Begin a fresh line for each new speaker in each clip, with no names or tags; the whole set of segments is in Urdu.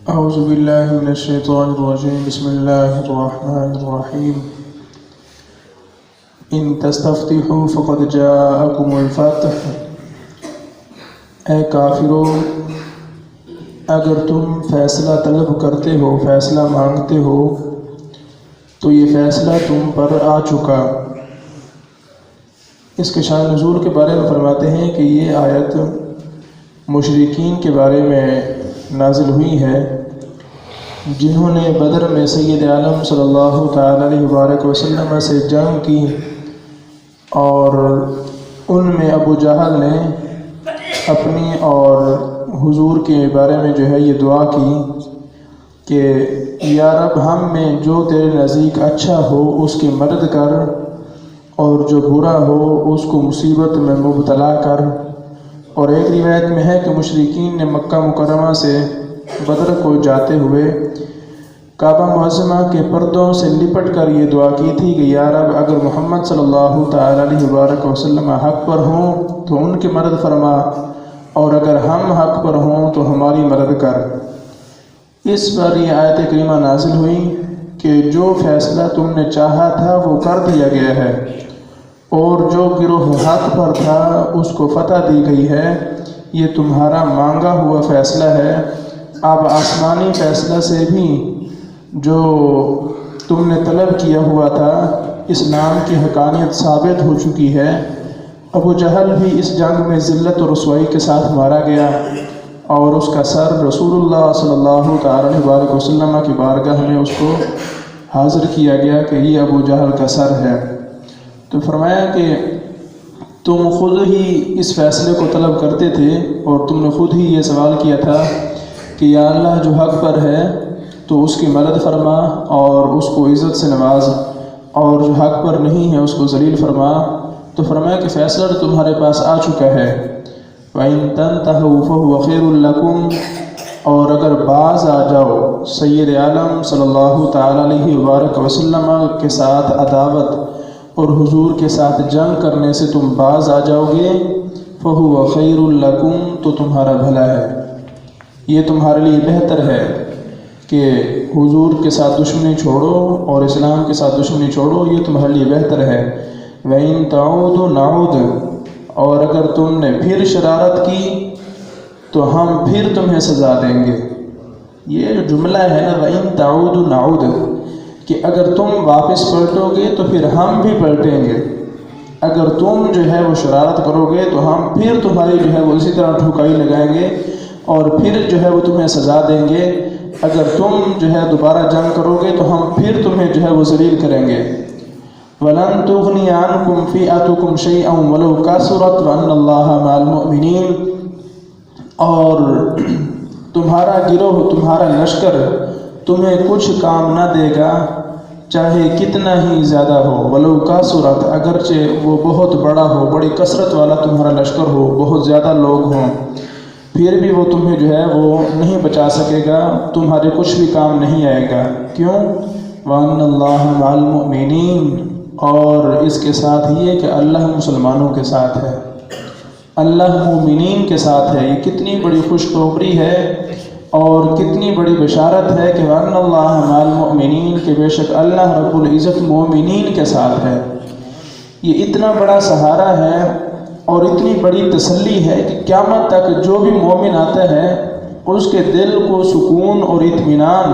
اعوذ باللہ من الشیطان الرجیم بسم اللہ الرحمن الرحیم ان تستفتحوا فقد جاءکم الفتح۔ اے کافرو، اگر تم فیصلہ طلب کرتے ہو، فیصلہ مانگتے ہو تو یہ فیصلہ تم پر آ چکا۔ اس کے شان نزول کے بارے میں فرماتے ہیں کہ یہ آیت مشرکین کے بارے میں نازل ہوئی ہے جنہوں نے بدر میں سید عالم صلی اللہ تعالیٰ علیہ وسلم سے جنگ کی، اور ان میں ابو جہل نے اپنی اور حضور کے بارے میں یہ دعا کی کہ یا رب، ہم میں جو تیرے نزدیک اچھا ہو اس کی مدد کر، اور جو برا ہو اس کو مصیبت میں مبتلا کر۔ اور ایک روایت میں ہے کہ مشرکین نے مکہ مکرمہ سے بدر کو جاتے ہوئے کعبہ معظمہ کے پردوں سے لپٹ کر یہ دعا کی تھی کہ یا رب، اگر محمد صلی اللہ تعالیٰ علیہ وسلم حق پر ہوں تو ان کی مدد فرما، اور اگر ہم حق پر ہوں تو ہماری مدد کر۔ اس پر یہ آیت کریمہ نازل ہوئی کہ جو فیصلہ تم نے چاہا تھا وہ کر دیا گیا ہے، اور جو گروہ حق پر تھا اس کو فتح دی گئی ہے۔ یہ تمہارا مانگا ہوا فیصلہ ہے۔ اب آسمانی فیصلہ سے بھی جو تم نے طلب کیا ہوا تھا، اسلام کی حقانیت ثابت ہو چکی ہے۔ ابو جہل بھی اس جنگ میں ذلت اور رسوائی کے ساتھ مارا گیا، اور اس کا سر رسول اللہ صلی اللہ تعالیٰ علیہ وسلم کی بارگاہ میں اس کو حاضر کیا گیا کہ یہ ابو جہل کا سر ہے۔ تو فرمایا کہ تم خود ہی اس فیصلے کو طلب کرتے تھے، اور تم نے خود ہی یہ سوال کیا تھا کہ یا اللہ، جو حق پر ہے تو اس کی مدد فرما اور اس کو عزت سے نواز، اور جو حق پر نہیں ہے اس کو ذلیل فرما۔ تو فرمایا کہ فیصلہ تو تمہارے پاس آ چکا ہے۔ وَإِن تَنْتَهُوا فَهُوَ خَيْرٌ لَكُمْ، اور اگر باز آ جاؤ سید عالم صلی اللہ تعالیٰ علیہ وسلم کے ساتھ عداوت اور حضور کے ساتھ جنگ کرنے سے تم باز آ جاؤ گے، فَهُوَ خَيْرٌ لَكُمْ، تو تمہارا بھلا ہے، یہ تمہارے لیے بہتر ہے کہ حضور کے ساتھ دشمنی چھوڑو اور اسلام کے ساتھ دشمنی چھوڑو، یہ تمہارے لیے بہتر ہے۔ وَإِن تَعُودُوا نَعُودْ، اور اگر تم نے پھر شرارت کی تو ہم پھر تمہیں سزا دیں گے۔ یہ جو جملہ ہے نا، وَإِن تَعُودُوا نَعُودْ، کہ اگر تم واپس پلٹو گے تو پھر ہم بھی پلٹیں گے۔ اگر تم وہ شرارت کرو گے تو ہم پھر تمہاری وہ اسی طرح ٹھکائی لگائیں گے، اور پھر وہ تمہیں سزا دیں گے۔ اگر تم دوبارہ جنگ کرو گے تو ہم پھر تمہیں وہ ذلیل کریں گے۔ وَلَن تُغْنِيَ عَنْكُمْ فِئَتُكُمْ شَيْئًا وَلَوْ كَثُرَتْ وَأَنَّ اللَّهَ مَعَ الْمُؤْمِنِينَ، اور تمہارا گروہ، تمہارا لشکر تمہیں کچھ کام نہ دے گا چاہے کتنا ہی زیادہ ہو۔ وَلَوْ كَثُرَتْ، اگرچہ وہ بہت بڑا ہو، بڑی کثرت والا تمہارا لشکر ہو، بہت زیادہ لوگ ہوں، پھر بھی وہ تمہیں وہ نہیں بچا سکے گا، تمہارے کچھ بھی کام نہیں آئے گا۔ کیوں؟ وَأَنَّ اللَّهَ مَعَ الْمُؤْمِنِينَ، اور اس کے ساتھ یہ کہ اللہ مسلمانوں کے ساتھ ہے، اللہ مومنین کے ساتھ ہے۔ یہ کتنی بڑی خوشخبری ہے اور کتنی بڑی بشارت ہے کہ وَأَنَّ اللَّهَ مَعَ الْمُؤْمِنِينَ، کہ بے شک اللہ رب العزت مومنین کے ساتھ ہے۔ یہ اتنا بڑا سہارا ہے اور اتنی بڑی تسلی ہے کہ قیامت تک جو بھی مومن آتا ہے اس کے دل کو سکون اور اطمینان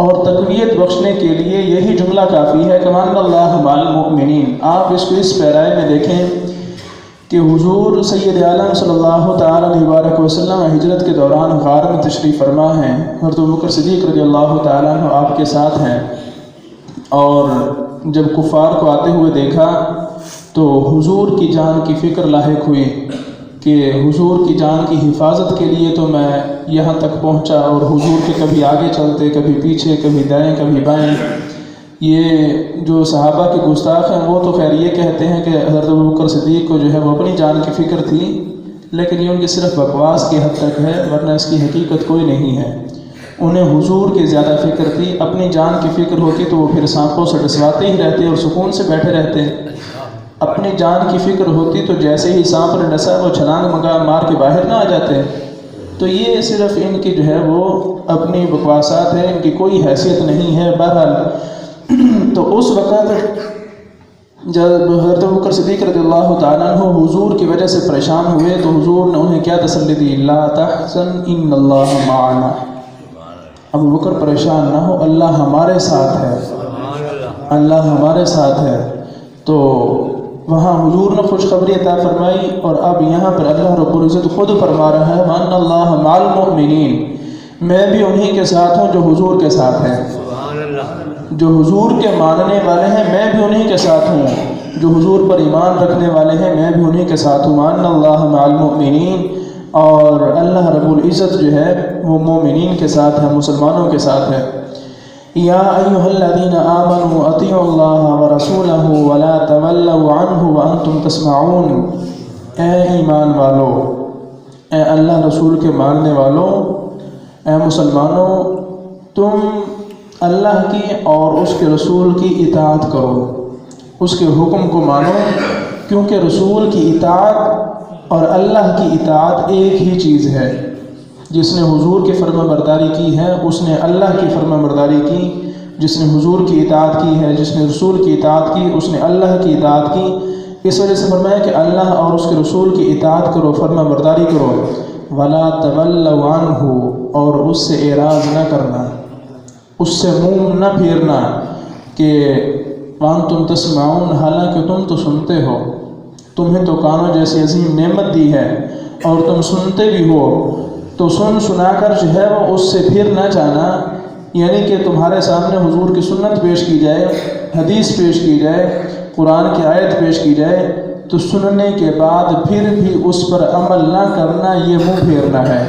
اور تقویت بخشنے کے لیے یہی جملہ کافی ہے کہ وَأَنَّ اللَّهَ مَعَ الْمُؤْمِنِينَ۔ آپ اس کو اس پیرائے میں دیکھیں کہ حضور سید عالم صلی اللہ تعالیٰ علیہ وسلم ہجرت کے دوران غار میں تشریف فرما ہیں، حضرت ابوبکر صدیق رضی اللہ تعالیٰ عنہ آپ کے ساتھ ہیں، اور جب کفار کو آتے ہوئے دیکھا تو حضور کی جان کی فکر لاحق ہوئی کہ حضور کی جان کی حفاظت کے لیے تو میں یہاں تک پہنچا، اور حضور کے کبھی آگے چلتے، کبھی پیچھے، کبھی دائیں کبھی بائیں۔ یہ جو صحابہ کے گستاخ ہیں وہ تو خیر یہ کہتے ہیں کہ حضرت ابوبکر صدیق کو وہ اپنی جان کی فکر تھی، لیکن یہ ان کی صرف بکواس کی حد تک ہے، ورنہ اس کی حقیقت کوئی نہیں ہے۔ انہیں حضور کی زیادہ فکر تھی، اپنی جان کی فکر ہوتی تو وہ پھر سانپوں سے ڈسواتے ہی رہتے اور سکون سے بیٹھے رہتے۔ اپنی جان کی فکر ہوتی تو جیسے ہی سانپ نے ڈسا وہ چھلانگ مار کے باہر نہ آ جاتے۔ تو یہ صرف ان کی وہ اپنی بکواسات ہیں، ان کی کوئی حیثیت نہیں ہے۔ بہرحال تو اس وقت جب حضرت ابوبکر صدیق رضی اللہ تعالیٰ عنہ حضور کی وجہ سے پریشان ہوئے تو حضور نے انہیں کیا تسلی دی؟ لا تحزن ان اللہ معنا، ابوبکر پریشان نہ ہو، اللہ ہمارے ساتھ ہے، اللہ ہمارے ساتھ ہے۔ تو وہاں حضور نے خوشخبری عطا فرمائی، اور اب یہاں پر اللہ رب العزت خود فرما رہا ہے وَأَنَّ اللَّهَ مَعَ الْمُؤْمِنِينَ، میں بھی انہی کے ساتھ ہوں جو حضور کے ساتھ ہیں، جو حضور کے ماننے والے ہیں میں بھی انہی کے ساتھ ہوں، جو حضور پر ایمان رکھنے والے ہیں میں بھی انہی کے ساتھ ہوں۔ وَأَنَّ اللَّهَ مَعَ الْمُؤْمِنِينَ، اور اللہ رب العزت جو ہے وہ مومنین کے ساتھ ہے، مسلمانوں کے ساتھ ہے۔ یا ایھا الذین آمنوا اطیعوا اللہ ورسولہ ولا تولوا عنہ وانتم تسمعون، اے ایمان والو، اے اللہ رسول کے ماننے والوں، اے مسلمانوں، تم اللہ کی اور اس کے رسول کی اطاعت کرو، اس کے حکم کو مانو، کیونکہ رسول کی اطاعت اور اللہ کی اطاعت ایک ہی چیز ہے۔ جس نے حضور کی فرما برداری کی ہے اس نے اللہ کی فرما برداری کی، جس نے حضور کی اطاعت کی ہے، جس نے رسول کی اطاعت کی اس نے اللہ کی اطاعت کی۔ اس وجہ سے فرمایا کہ اللہ اور اس کے رسول کی اطاعت کرو، فرما برداری کرو۔ ولا تولوا عنہ، اور اس سے اعراض نہ کرنا، اس سے منہ نہ پھیرنا کہ وانتم تسمعون، حالانکہ تم تو سنتے ہو، تمہیں تو کانوں جیسی عظیم نعمت دی ہے اور تم سنتے بھی ہو، تو سنا کر جو ہے وہ اس سے پھر نہ جانا، یعنی کہ تمہارے سامنے حضور کی سنت پیش کی جائے، حدیث پیش کی جائے، قرآن کی آیت پیش کی جائے، تو سننے کے بعد پھر بھی اس پر عمل نہ کرنا، یہ منہ پھیرنا ہے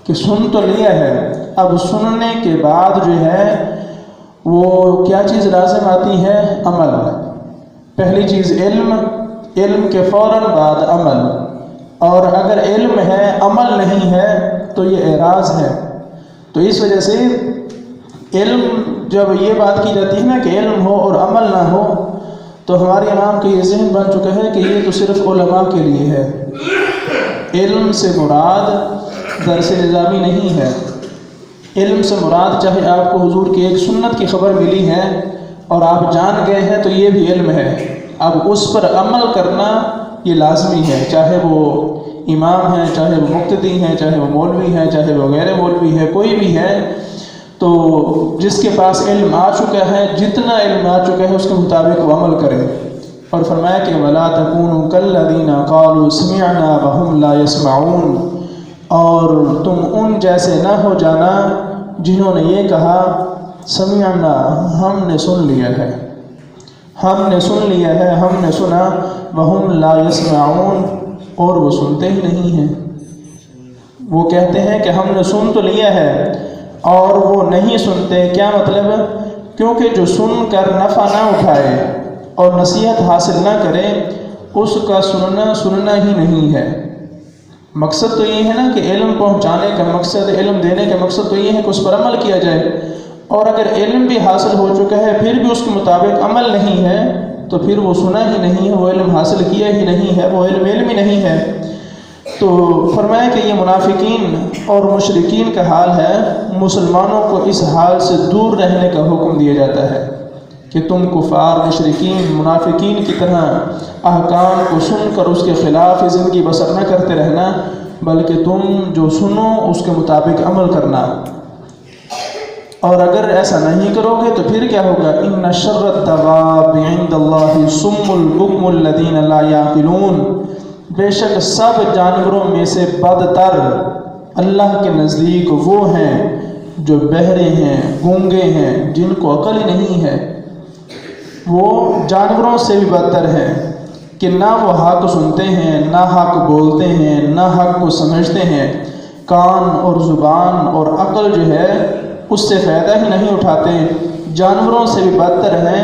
کہ سن تو لیا ہے، اب سننے کے بعد جو ہے وہ کیا چیز لازم آتی ہے؟ عمل۔ پہلی چیز علم، علم کے فوراً بعد عمل، اور اگر علم ہے عمل نہیں ہے تو یہ اعراض ہے۔ تو اس وجہ سے علم، جب یہ بات کی جاتی ہے نا کہ علم ہو اور عمل نہ ہو، تو ہمارے امام کا یہ ذہن بن چکا ہے کہ یہ تو صرف علماء کے لیے ہے۔ علم سے مراد درس نظامی نہیں ہے، علم سے مراد چاہے آپ کو حضور کی ایک سنت کی خبر ملی ہے اور آپ جان گئے ہیں تو یہ بھی علم ہے، اب اس پر عمل کرنا یہ لازمی ہے، چاہے وہ امام ہیں، چاہے وہ مقتدی ہیں، چاہے وہ مولوی ہیں، چاہے وہ غیر مولوی ہے، کوئی بھی ہے، تو جس کے پاس علم آ چکا ہے، جتنا علم آ چکا ہے اس کے مطابق وہ عمل کرے۔ اور فرمایا کہ وَلَا تَكُونُوا كَالَّذِينَ قَالُوا سَمِعْنَا وَهُمْ لَا يَسْمَعُونَ، اور تم ان جیسے نہ ہو جانا جنہوں نے یہ کہا سمعنا، ہم نے سن لیا ہے، ہم نے سن لیا ہے، ہم نے سنا، وَهُمْ لَا يَسْمَعُونَ، اور وہ سنتے ہی نہیں ہیں۔ وہ کہتے ہیں کہ ہم نے سن تو لیا ہے اور وہ نہیں سنتے، کیا مطلب؟ کیونکہ جو سن کر نفع نہ اٹھائے اور نصیحت حاصل نہ کرے اس کا سننا ہی نہیں ہے۔ مقصد تو یہ ہے نا کہ علم پہنچانے کا مقصد، علم دینے کا مقصد تو یہ ہے کہ اس پر عمل کیا جائے، اور اگر علم بھی حاصل ہو چکا ہے پھر بھی اس کے مطابق عمل نہیں ہے تو پھر وہ سنا ہی نہیں ہے، وہ علم حاصل کیا ہی نہیں ہے، وہ علم ہی نہیں ہے۔ تو فرمایا کہ یہ منافقین اور مشرکین کا حال ہے، مسلمانوں کو اس حال سے دور رہنے کا حکم دیا جاتا ہے کہ تم کفار، مشرکین، منافقین کی طرح احکام کو سن کر اس کے خلاف زندگی بسر نہ کرتے رہنا، بلکہ تم جو سنو اس کے مطابق عمل کرنا۔ اور اگر ایسا نہیں کرو گے تو پھر کیا ہوگا؟ ان شر الدواب عند اللہ الصم البکم الذین لا یعقلون، بے شک سب جانوروں میں سے بدتر اللہ کے نزدیک وہ ہیں جو بہرے ہیں، گونگے ہیں، جن کو عقل ہی نہیں ہے۔ وہ جانوروں سے بھی بدتر ہیں کہ نہ وہ حق سنتے ہیں، نہ حق بولتے ہیں، نہ حق کو سمجھتے ہیں، کان اور زبان اور عقل جو ہے اس سے فائدہ ہی نہیں اٹھاتے، جانوروں سے بھی بدتر ہیں،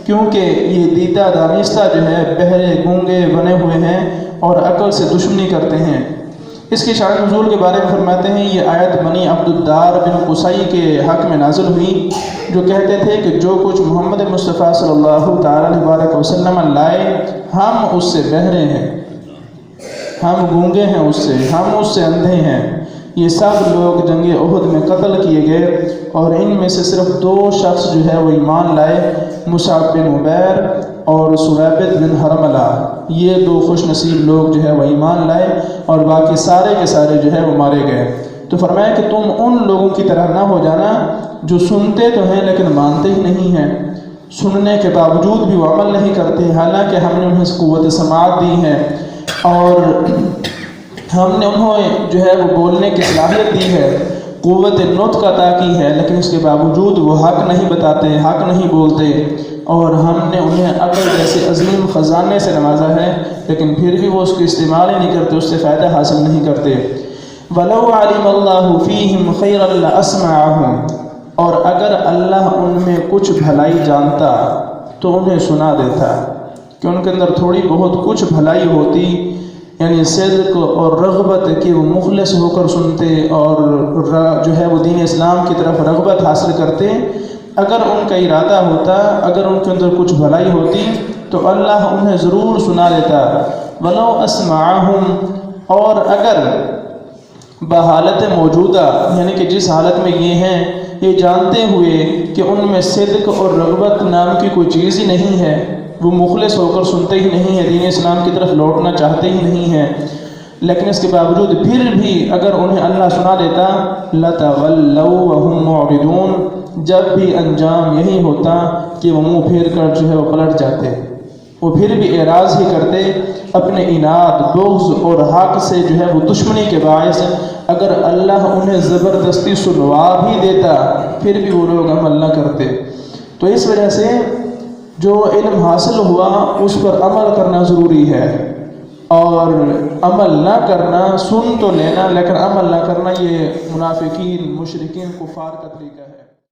کیونکہ یہ دیدہ دانستہ جو ہے بہرے گونگے بنے ہوئے ہیں اور عقل سے دشمنی کرتے ہیں۔ اس کی شان نزول کے بارے میں فرماتے ہیں یہ آیت بنی عبد الدار بن قصی کے حق میں نازل ہوئی، جو کہتے تھے کہ جو کچھ محمد مصطفیٰ صلی اللہ تعالیٰ علیہ وسلم لائے ہم اس سے بہرے ہیں، ہم گونگے ہیں اس سے، ہم اس سے اندھے ہیں، یہ سب لوگ جنگ احد میں قتل کیے گئے، اور ان میں سے صرف 2 شخص جو ہے وہ ایمان لائے، مصعب بن عمیر اور ثعبت بن حرملہ۔ یہ 2 خوش نصیب لوگ جو ہے وہ ایمان لائے، اور باقی سارے کے سارے جو ہے وہ مارے گئے۔ تو فرمایا کہ تم ان لوگوں کی طرح نہ ہو جانا جو سنتے تو ہیں لیکن مانتے ہی نہیں ہیں، سننے کے باوجود بھی وہ عمل نہیں کرتے، حالانکہ ہم نے انہیں قوت سماعت دی ہے اور ہم نے انہیں جو ہے وہ بولنے کی صلاحیت دی ہے، قوت نطق عطا کی ہے، لیکن اس کے باوجود وہ حق نہیں بتاتے، حق نہیں بولتے، اور ہم نے انہیں عقل جیسے عظیم خزانے سے نوازا ہے، لیکن پھر بھی وہ اس کو استعمال ہی نہیں کرتے، اس سے فائدہ حاصل نہیں کرتے۔ وَلَوْ عَلِمَ اللَّهُ فِيهِمْ خَيْرًا لَأَسْمَعَهُمْ، اور اگر اللہ ان میں کچھ بھلائی جانتا تو انہیں سنا دیتا، کہ ان کے اندر تھوڑی بہت کچھ بھلائی ہوتی، یعنی صدق اور رغبت کہ وہ مخلص ہو کر سنتے اور جو ہے وہ دین اسلام کی طرف رغبت حاصل کرتے، اگر ان کا ارادہ ہوتا، اگر ان کے اندر کچھ بھلائی ہوتی تو اللہ انہیں ضرور سنا دیتا۔ وَلَوْ أَسْمَعَهُمْ، اور اگر بحالت موجودہ، یعنی کہ جس حالت میں یہ ہیں، یہ جانتے ہوئے کہ ان میں صدق اور رغبت نام کی کوئی چیز ہی نہیں ہے، وہ مخلص ہو کر سنتے ہی نہیں ہیں، دین اسلام کی طرف لوٹنا چاہتے ہی نہیں ہیں، لیکن اس کے باوجود پھر بھی اگر انہیں اللہ سنا دیتا، لَتَوَلَّوْا وَهُمْ مُعْرِضُونَ، جب بھی انجام یہی ہوتا کہ وہ منہ پھیر کر جو ہے وہ پلٹ جاتے، وہ پھر بھی اعراض ہی کرتے، اپنے اناد، بغض اور حق سے جو ہے وہ دشمنی کے باعث اگر اللہ انہیں زبردستی سنوا بھی دیتا پھر بھی وہ لوگ عمل نہ کرتے۔ تو اس وجہ سے جو علم حاصل ہوا اس پر عمل کرنا ضروری ہے، اور عمل نہ کرنا، سن تو لینا لیکن عمل نہ کرنا، یہ منافقین، مشرکین، کفار کا طریقہ ہے۔